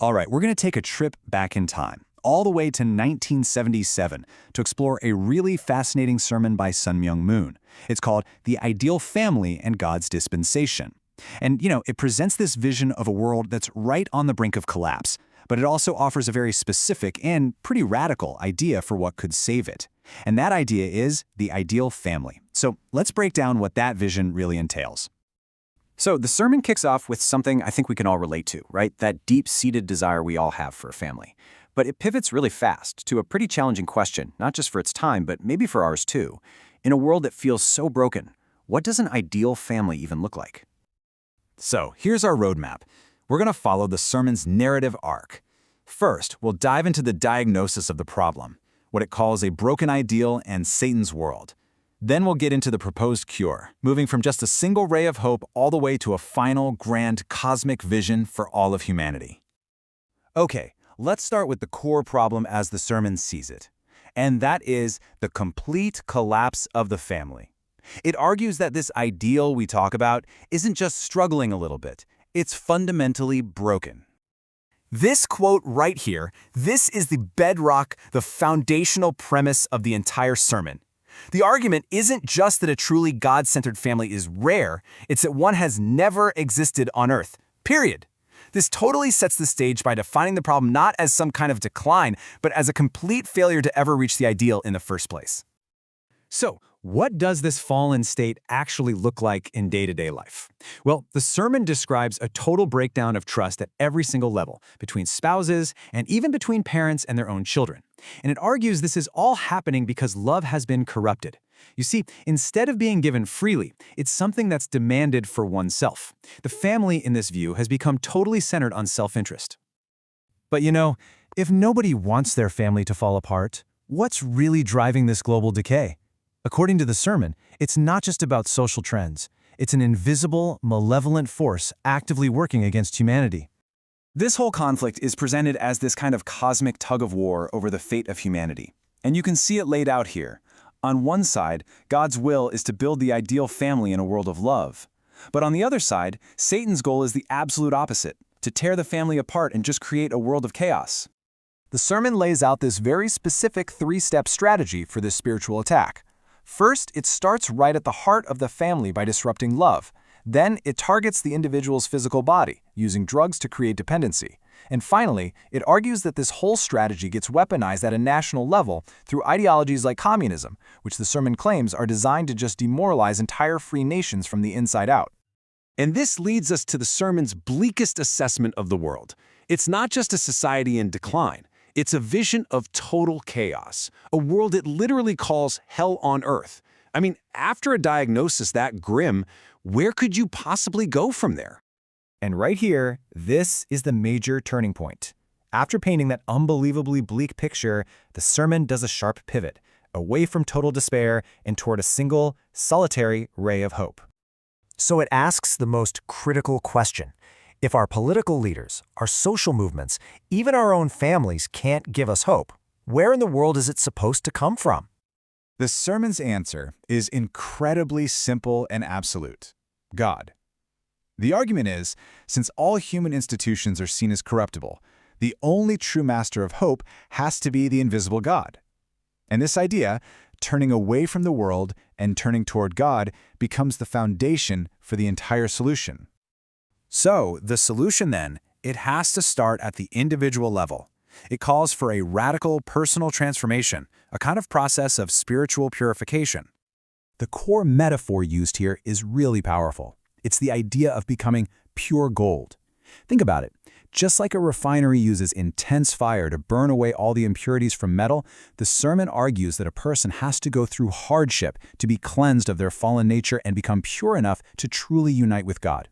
All right, we're going to take a trip back in time, all the way to 1977, to explore a really fascinating sermon by Sun Myung Moon. It's called The Ideal Family and God's Dispensation. And, it presents this vision of a world that's right on the brink of collapse, but it also offers a very specific and pretty radical idea for what could save it. And that idea is the ideal family. So let's break down what that vision really entails. So the sermon kicks off with something I think we can all relate to, right? That deep-seated desire we all have for a family. But it pivots really fast to a pretty challenging question, not just for its time, but maybe for ours too. In a world that feels so broken, what does an ideal family even look like? So here's our roadmap. We're going to follow the sermon's narrative arc. First, we'll dive into the diagnosis of the problem, what it calls a broken ideal and Satan's world. Then we'll get into the proposed cure, moving from just a single ray of hope all the way to a final, grand, cosmic vision for all of humanity. Okay, let's start with the core problem as the sermon sees it. And that is the complete collapse of the family. It argues that this ideal we talk about isn't just struggling a little bit, it's fundamentally broken. This quote right here, this is the bedrock, the foundational premise of the entire sermon. The argument isn't just that a truly God-centered family is rare, it's that one has never existed on Earth, period. This totally sets the stage by defining the problem not as some kind of decline, but as a complete failure to ever reach the ideal in the first place. So, what does this fallen state actually look like in day-to-day life? Well, the sermon describes a total breakdown of trust at every single level, between spouses and even between parents and their own children. And it argues this is all happening because love has been corrupted. You see, instead of being given freely, it's something that's demanded for oneself. The family, in this view, has become totally centered on self-interest. But if nobody wants their family to fall apart, what's really driving this global decay? According to the sermon, it's not just about social trends. It's an invisible, malevolent force actively working against humanity. This whole conflict is presented as this kind of cosmic tug-of-war over the fate of humanity. And you can see it laid out here. On one side, God's will is to build the ideal family in a world of love. But on the other side, Satan's goal is the absolute opposite, to tear the family apart and just create a world of chaos. The sermon lays out this very specific three-step strategy for this spiritual attack. First, it starts right at the heart of the family by disrupting love. Then, it targets the individual's physical body, using drugs to create dependency. And finally, it argues that this whole strategy gets weaponized at a national level through ideologies like communism, which the sermon claims are designed to just demoralize entire free nations from the inside out. And this leads us to the sermon's bleakest assessment of the world. It's not just a society in decline. It's a vision of total chaos, a world it literally calls hell on earth. I mean, after a diagnosis that grim, where could you possibly go from there? And right here, this is the major turning point. After painting that unbelievably bleak picture, the sermon does a sharp pivot, away from total despair and toward a single, solitary ray of hope. So it asks the most critical question. If our political leaders, our social movements, even our own families can't give us hope, where in the world is it supposed to come from? The sermon's answer is incredibly simple and absolute: God. The argument is, since all human institutions are seen as corruptible, the only true master of hope has to be the invisible God. And this idea, turning away from the world and turning toward God, becomes the foundation for the entire solution. So, the solution then, it has to start at the individual level. It calls for a radical personal transformation, a kind of process of spiritual purification. The core metaphor used here is really powerful. It's the idea of becoming pure gold. Think about it. Just like a refinery uses intense fire to burn away all the impurities from metal, the sermon argues that a person has to go through hardship to be cleansed of their fallen nature and become pure enough to truly unite with God.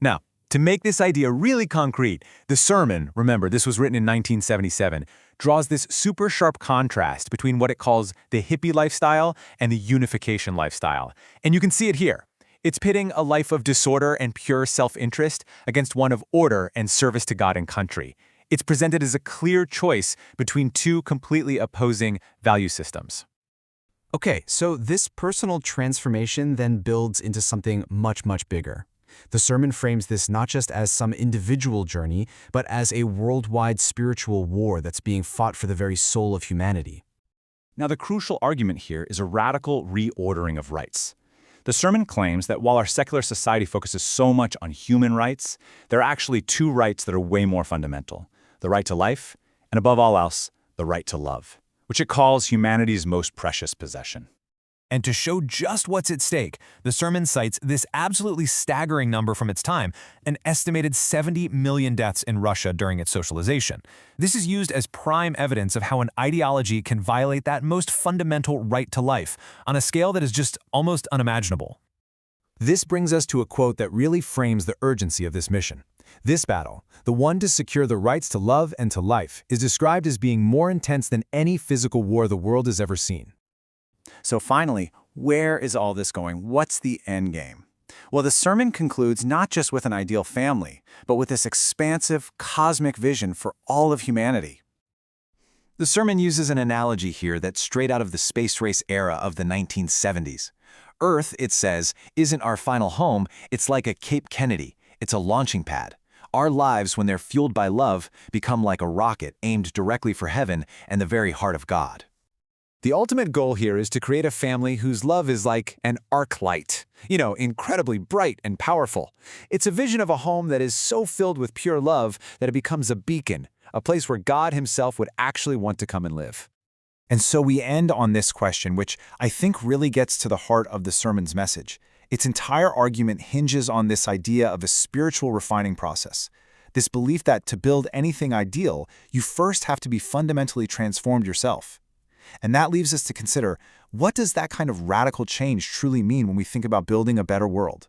Now, to make this idea really concrete, the sermon, remember this was written in 1977, draws this super sharp contrast between what it calls the hippie lifestyle and the unification lifestyle. And you can see it here. It's pitting a life of disorder and pure self-interest against one of order and service to God and country. It's presented as a clear choice between two completely opposing value systems. Okay, so this personal transformation then builds into something much, much bigger. The sermon frames this not just as some individual journey, but as a worldwide spiritual war that's being fought for the very soul of humanity. Now, the crucial argument here is a radical reordering of rights. The sermon claims that while our secular society focuses so much on human rights, there are actually two rights that are way more fundamental: the right to life, and above all else, the right to love, which it calls humanity's most precious possession. And to show just what's at stake, the sermon cites this absolutely staggering number from its time, an estimated 70 million deaths in Russia during its socialization. This is used as prime evidence of how an ideology can violate that most fundamental right to life, on a scale that is just almost unimaginable. This brings us to a quote that really frames the urgency of this mission. This battle, the one to secure the rights to love and to life, is described as being more intense than any physical war the world has ever seen. So finally, where is all this going? What's the end game? Well, the sermon concludes not just with an ideal family, but with this expansive, cosmic vision for all of humanity. The sermon uses an analogy here that's straight out of the space race era of the 1970s. Earth, it says, isn't our final home, it's like a Cape Kennedy. It's a launching pad. Our lives, when they're fueled by love, become like a rocket aimed directly for heaven and the very heart of God. The ultimate goal here is to create a family whose love is like an arc light, incredibly bright and powerful. It's a vision of a home that is so filled with pure love that it becomes a beacon, a place where God himself would actually want to come and live. And so we end on this question, which I think really gets to the heart of the sermon's message. Its entire argument hinges on this idea of a spiritual refining process. This belief that to build anything ideal, you first have to be fundamentally transformed yourself. And that leaves us to consider, what does that kind of radical change truly mean when we think about building a better world?